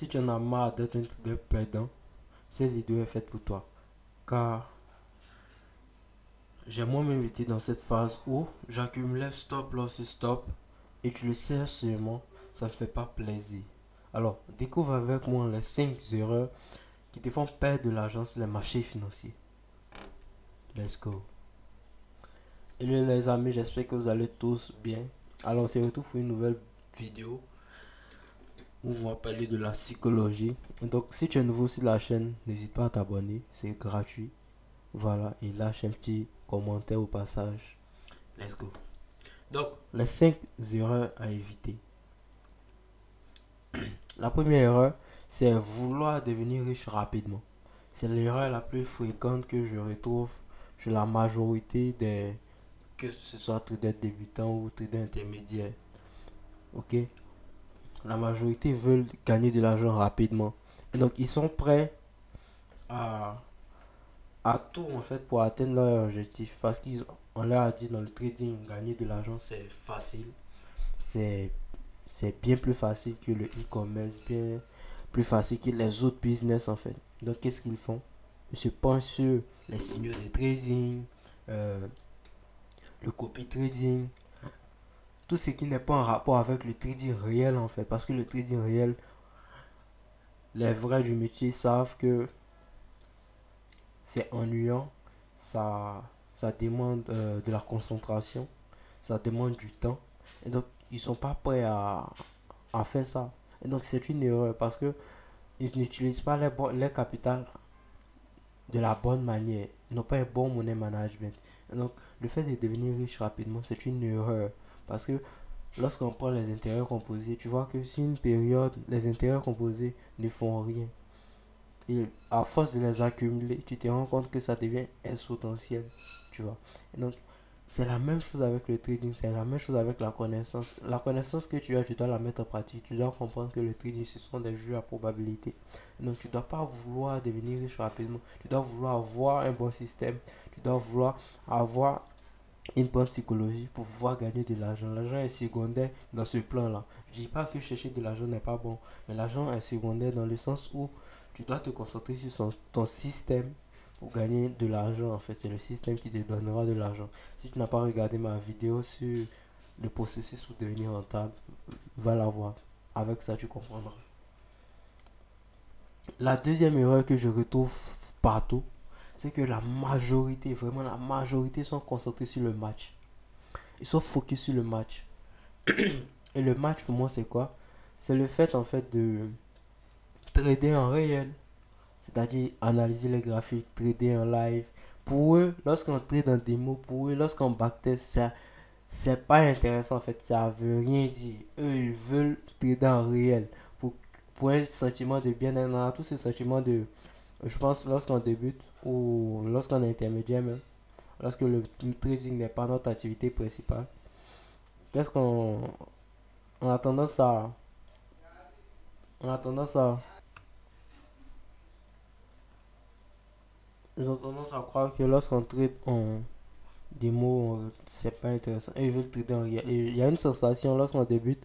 Si tu en as marre d'être un trader perdant, cette vidéo est faite pour toi. Car j'ai moi-même été dans cette phase où j'accumulais stop, loss et stop. Et tu le sais sûrement, ça ne fait pas plaisir. Alors, découvre avec moi les 5 erreurs qui te font perdre de l'argent sur les marchés financiers. Let's go. Hello les amis, j'espère que vous allez tous bien. Alors, on se retrouve pour une nouvelle vidéo où on va parler de la psychologie. Donc, si tu es nouveau sur la chaîne, n'hésite pas à t'abonner, c'est gratuit. Voilà, et lâche un petit commentaire au passage. Let's go. Donc, les 5 erreurs à éviter. La première erreur, c'est vouloir devenir riche rapidement. C'est l'erreur la plus fréquente que je retrouve chez la majorité des, que ce soit traders débutants ou traders intermédiaires. Ok? La majorité veulent gagner de l'argent rapidement. Et donc, ils sont prêts à, à tout en fait pour atteindre leur objectif. Parce qu'on leur a dit dans le trading, gagner de l'argent c'est facile. C'est c'est bien plus facile que le e-commerce, bien plus facile que les autres business en fait. Donc qu'est-ce qu'ils font? Ils se penchent sur les signaux de trading, euh, le copy trading, tout ce qui n'est pas en rapport avec le trading réel en fait. Parce que le trading réel, les vrais du métier savent que c'est ennuyant, ça demande de la concentration, ça demande du temps. Et donc ils sont pas prêts à faire ça. Et donc c'est une erreur parce que ils n'utilisent pas les capitales de la bonne manière. Ils n'ont pas un bon money management. Et donc, le fait de devenir riche rapidement, c'est une erreur. Parce que lorsqu'on prend les intérêts composés, tu vois que si une période, les intérêts composés ne font rien. Et à force de les accumuler, tu te rends compte que ça devient exponentiel. Tu vois. Et donc, c'est la même chose avec le trading, c'est la même chose avec la connaissance. La connaissance que tu as, tu dois la mettre en pratique. Tu dois comprendre que le trading, ce sont des jeux à probabilité. Donc, tu ne dois pas vouloir devenir riche rapidement. Tu dois vouloir avoir un bon système. Tu dois vouloir avoir une bonne psychologie pour pouvoir gagner de l'argent. L'argent est secondaire dans ce plan-là. Je ne dis pas que chercher de l'argent n'est pas bon, mais l'argent est secondaire dans le sens où tu dois te concentrer sur ton système pour gagner de l'argent. En fait, c'est le système qui te donnera de l'argent. Si tu n'as pas regardé ma vidéo sur le processus pour devenir rentable, va la voir. Avec ça, tu comprendras. La deuxième erreur que je retrouve partout, c'est que la majorité, vraiment la majorité sont concentrés sur le match. Ils sont focus sur le match. Et le match pour moi c'est quoi? C'est le fait en fait de trader en réel. C'est-à-dire analyser les graphiques, trader en live. Pour eux, lorsqu'on trade en démo, pour eux, lorsqu'on backtest, ça c'est pas intéressant en fait, ça veut rien dire. Eux, ils veulent trader en réel pour un sentiment de bien-être. On a tous ce sentiment de, je pense, lorsqu'on débute ou lorsqu'on est intermédiaire même, lorsque le trading n'est pas notre activité principale, qu'est-ce qu'on on a tendance à on a tendance à ils ont tendance à croire que lorsqu'on trade en démo, c'est pas intéressant. Et ils veulent trader en réel. Et il y a une sensation lorsqu'on débute,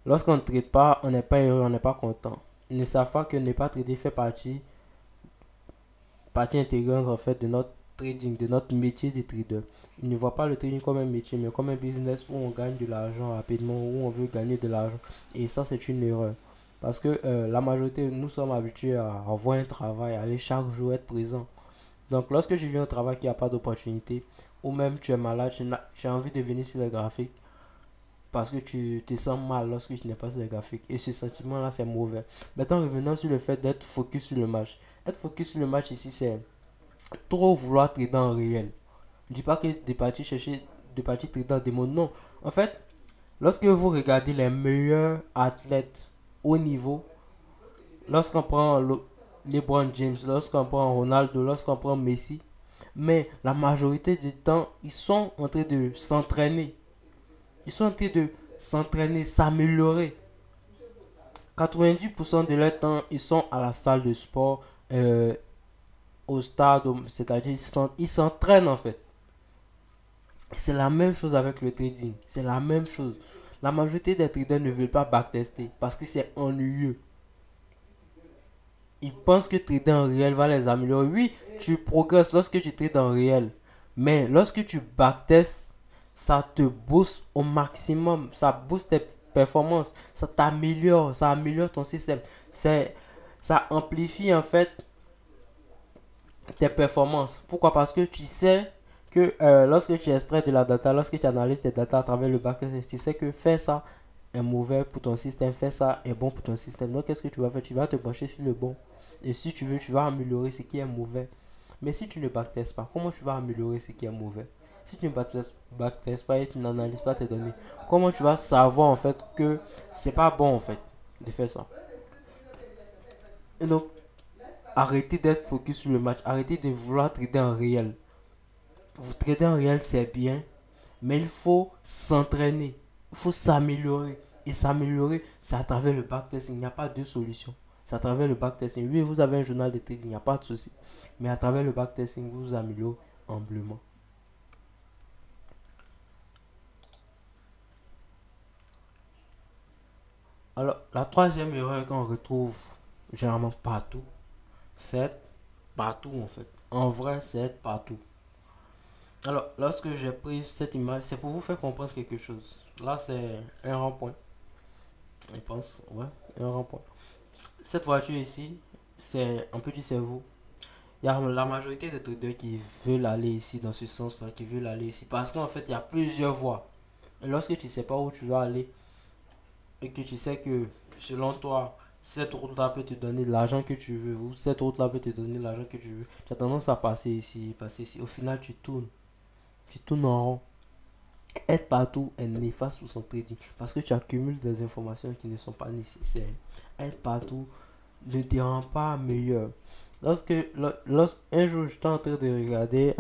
lorsqu'on ne trade pas, on n'est pas heureux, on n'est pas content. Ils ne savent pas que ne pas trader fait partie intégrante en fait de notre trading, de notre métier de trader. Ils ne voient pas le trading comme un métier, mais comme un business où on gagne de l'argent rapidement, où on veut gagner de l'argent. Et ça, c'est une erreur. Parce que la majorité, nous sommes habitués à avoir un travail, à aller chaque jour être présent. Donc, lorsque je viens au travail qu'il n'y a pas d'opportunité, ou même tu es malade, tu as envie de venir sur les graphiques parce que tu te sens mal lorsque tu n'es pas sur les graphiques. Et ce sentiment-là, c'est mauvais. Maintenant, revenons sur le fait d'être focus sur le match. Être focus sur le match ici, c'est trop vouloir trader en réel. Je ne dis pas que de partir chercher, de partir trader en démo. Non. En fait, lorsque vous regardez les meilleurs athlètes au niveau, lorsqu'on prend LeBron James, lorsqu'on prend Ronaldo, lorsqu'on prend Messi, mais la majorité du temps, ils sont en train de s'entraîner. Ils sont en train de s'entraîner, s'améliorer. 90% de leur temps, ils sont à la salle de sport, au stade, c'est-à-dire ils s'entraînent en fait. C'est la même chose avec le trading. C'est la même chose. La majorité des traders ne veulent pas backtester parce que c'est ennuyeux. Ils pensent que trader en réel va les améliorer. Oui, tu progresses lorsque tu trades en réel. Mais lorsque tu backtestes, ça te booste au maximum. Ça booste tes performances. Ça améliore ton système. C'est, ça amplifie en fait tes performances. Pourquoi? Parce que tu sais que lorsque tu extrais de la data, lorsque tu analyses tes data à travers le backtest, tu sais que faire ça est mauvais pour ton système, faire ça est bon pour ton système. Donc, qu'est-ce que tu vas faire? Tu vas te pencher sur le bon. Et si tu veux, tu vas améliorer ce qui est mauvais. Mais si tu ne backtestes pas, comment tu vas améliorer ce qui est mauvais? Si tu ne backtestes pas et tu n'analyses pas tes données, comment tu vas savoir en fait que c'est pas bon en fait de faire ça? Et donc, arrêtez d'être focus sur le match, arrêtez de vouloir trader en réel. Vous trader en réel, c'est bien, mais il faut s'entraîner, il faut s'améliorer. Et s'améliorer, c'est à travers le backtesting. Il n'y a pas de solution. C'est à travers le backtesting. Oui, vous avez un journal de trading, il n'y a pas de souci. Mais à travers le backtesting, vous vous améliorez humblement. Alors, la troisième erreur qu'on retrouve généralement partout, c'est être partout en fait. En vrai, c'est être partout. Alors, lorsque j'ai pris cette image, c'est pour vous faire comprendre quelque chose. Là, c'est un rond-point. Je pense, ouais, un rond-point. Cette voiture ici, c'est un petit cerveau. Il y a la majorité des traders qui veulent aller ici, dans ce sens-là, qui veulent aller ici. Parce qu'en fait, il y a plusieurs voies. Et lorsque tu ne sais pas où tu vas aller, et que tu sais que, selon toi, cette route-là peut te donner l'argent que tu veux, ou cette route-là peut te donner l'argent que tu veux, tu as tendance à passer ici, passer ici. Au final, tu tournes. Tu tournes en rond. Être partout est néfaste pour son trading parce que tu accumules des informations qui ne sont pas nécessaires. Être partout ne te rend pas meilleur. Un jour, j'étais en train de regarder,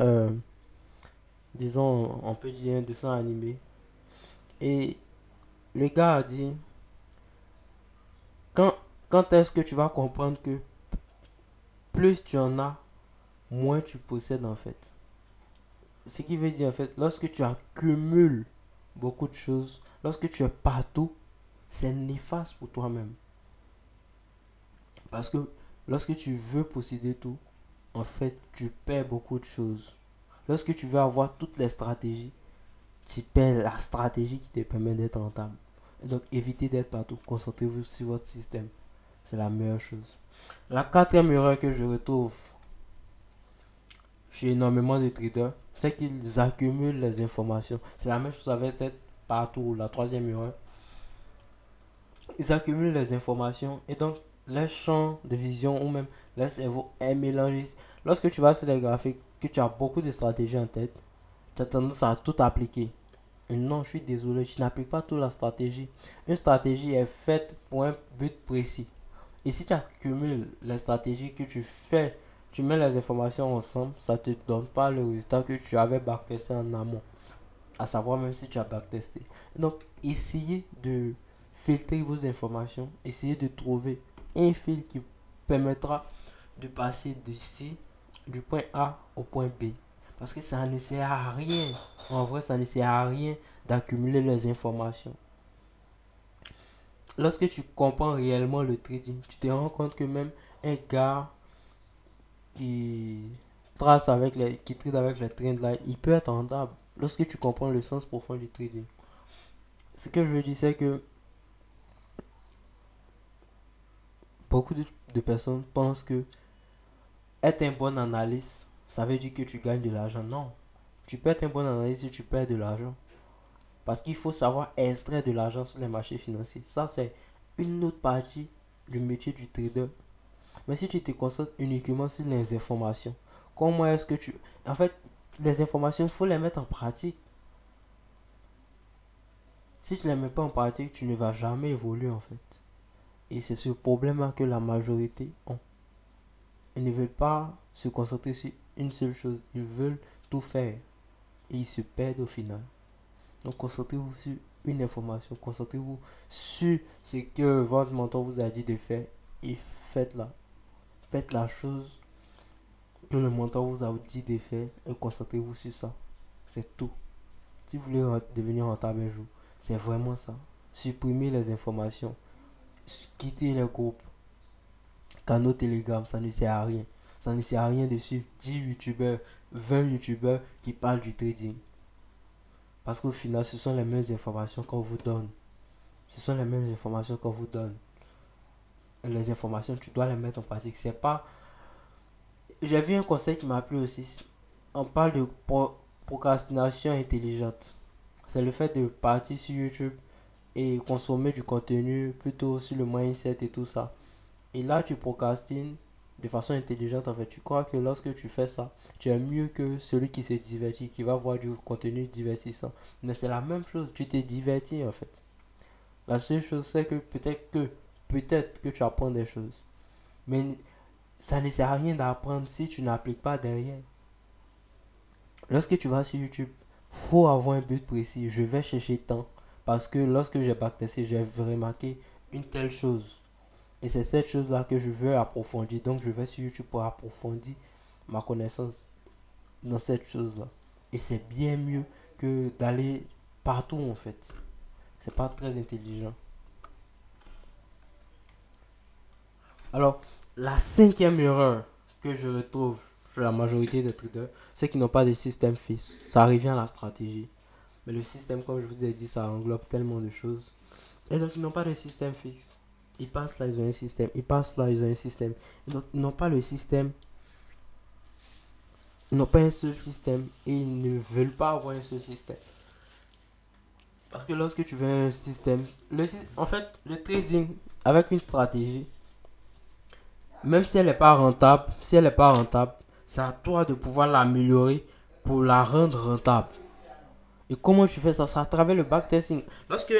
disons, on peut dire un dessin animé, et le gars a dit, quand, quand est-ce que tu vas comprendre que plus tu en as, moins tu possèdes en fait. Ce qui veut dire en fait, lorsque tu accumules beaucoup de choses, lorsque tu es partout, c'est néfaste pour toi-même. Parce que lorsque tu veux posséder tout, en fait, tu perds beaucoup de choses. Lorsque tu veux avoir toutes les stratégies, tu perds la stratégie qui te permet d'être rentable. Et donc, évitez d'être partout. Concentrez-vous sur votre système. C'est la meilleure chose. La quatrième erreur que je retrouve chez énormément de traders, c'est qu'ils accumulent les informations. C'est la même chose avec être partout. La troisième erreur, ils accumulent les informations et donc leur champ de vision ou même leur cerveau est mélangé. Lorsque tu vas sur les graphiques, que tu as beaucoup de stratégies en tête, tu as tendance à tout appliquer. Et non, je suis désolé, tu n'appliques pas toute la stratégie. Une stratégie est faite pour un but précis. Et si tu accumules les stratégies que tu fais, tu mets les informations ensemble, ça ne te donne pas le résultat que tu avais backtesté en amont. À savoir même si tu as backtesté. Donc, essayez de filtrer vos informations. Essayez de trouver un fil qui permettra de passer d'ici, du point A au point B. Parce que ça ne sert à rien. En vrai, ça ne sert à rien d'accumuler les informations. Lorsque tu comprends réellement le trading, tu te rends compte que même un gars qui qui trade avec les trendlines, il peut être rentable. Lorsque tu comprends le sens profond du trading. Ce que je veux dire, c'est que beaucoup de personnes pensent que être un bon analyste, ça veut dire que tu gagnes de l'argent. Non. Tu peux être un bon analyste si tu perds de l'argent. Parce qu'il faut savoir extraire de l'argent sur les marchés financiers. Ça, c'est une autre partie du métier du trader. Mais si tu te concentres uniquement sur les informations, comment est-ce que tu... En fait, les informations, il faut les mettre en pratique. Si tu ne les mets pas en pratique, tu ne vas jamais évoluer en fait. Et c'est ce problème-là que la majorité ont. Ils ne veulent pas se concentrer sur une seule chose. Ils veulent tout faire. Et ils se perdent au final. Donc concentrez-vous sur une information. Concentrez-vous sur ce que votre mentor vous a dit de faire. Et faites-la. Faites la chose que le mentor vous a dit de faire. Et concentrez-vous sur ça. C'est tout. Si vous voulez devenir rentable un jour, c'est vraiment ça. Supprimez les informations. Quittez les groupes. canaux Telegram, ça ne sert à rien. Ça ne sert à rien de suivre 10 youtubeurs, 20 youtubeurs qui parlent du trading. Parce qu'au final, ce sont les mêmes informations qu'on vous donne. Ce sont les mêmes informations qu'on vous donne. Les informations, tu dois les mettre en pratique. C'est pas... J'ai vu un conseil qui m'a plu aussi. On parle de procrastination intelligente. C'est le fait de partir sur YouTube et consommer du contenu plutôt sur le mindset et tout ça. Et là, tu procrastines de façon intelligente. En fait, tu crois que lorsque tu fais ça, tu es mieux que celui qui s'est diverti, qui va voir du contenu divertissant. Mais c'est la même chose, tu t'es diverti en fait. La seule chose, c'est que peut-être que tu apprends des choses. Mais ça ne sert à rien d'apprendre si tu n'appliques pas derrière. Lorsque tu vas sur YouTube, faut avoir un but précis. Je vais chercher tant. Parce que lorsque j'ai backtesté, j'ai remarqué une telle chose. Et c'est cette chose-là que je veux approfondir. Donc je vais sur YouTube pour approfondir ma connaissance dans cette chose-là. Et c'est bien mieux que d'aller partout en fait. C'est pas très intelligent. Alors, la cinquième erreur que je retrouve chez la majorité des traders, c'est qu'ils n'ont pas de système fixe. Ça revient à la stratégie. Mais le système, comme je vous ai dit, ça englobe tellement de choses. Et donc, ils n'ont pas de système fixe. Ils passent là, ils ont un système. Ils passent là, ils ont un système. Et donc, ils n'ont pas le système. Ils n'ont pas un seul système. Et ils ne veulent pas avoir un seul système. Parce que lorsque tu veux un système... En fait, le trading, avec une stratégie, même si elle n'est pas rentable, c'est à toi de pouvoir l'améliorer pour la rendre rentable. Et comment tu fais ça? C'est à travers le backtesting. Lorsque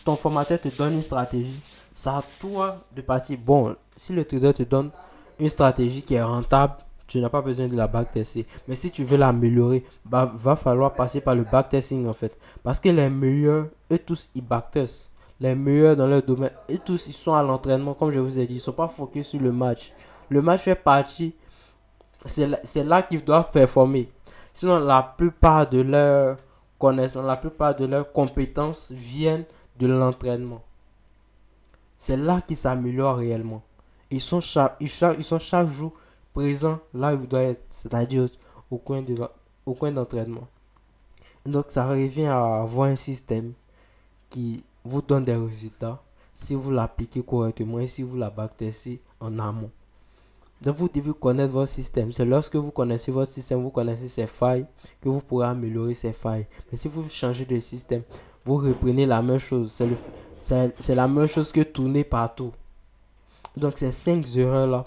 ton formateur te donne une stratégie, c'est à toi de partir. Bon, si le trader te donne une stratégie qui est rentable, tu n'as pas besoin de la backtester. Mais si tu veux l'améliorer, va falloir passer par le backtesting en fait. Parce que les meilleurs, eux tous, ils backtestent. Les meilleurs dans leur domaine, eux tous, ils sont à l'entraînement, comme je vous ai dit. Ils ne sont pas focus sur le match. Le match fait partie. C'est là qu'ils doivent performer. Sinon, la plupart de leurs connaissances, la plupart de leurs compétences viennent de l'entraînement. C'est là qu'ils s'améliorent réellement. Ils sont chaque jour présents là où ils doivent être, c'est-à-dire au coin d'entraînement. Donc, ça revient à avoir un système qui vous donne des résultats si vous l'appliquez correctement et si vous la backtestez en amont. Donc vous devez connaître votre système. C'est lorsque vous connaissez votre système, vous connaissez ses failles, que vous pourrez améliorer ses failles. Mais si vous changez de système, vous reprenez la même chose. C'est la même chose que tourner partout. Donc ces 5 erreurs-là,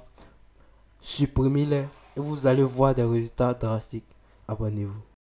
supprimez-les et vous allez voir des résultats drastiques. Abonnez-vous.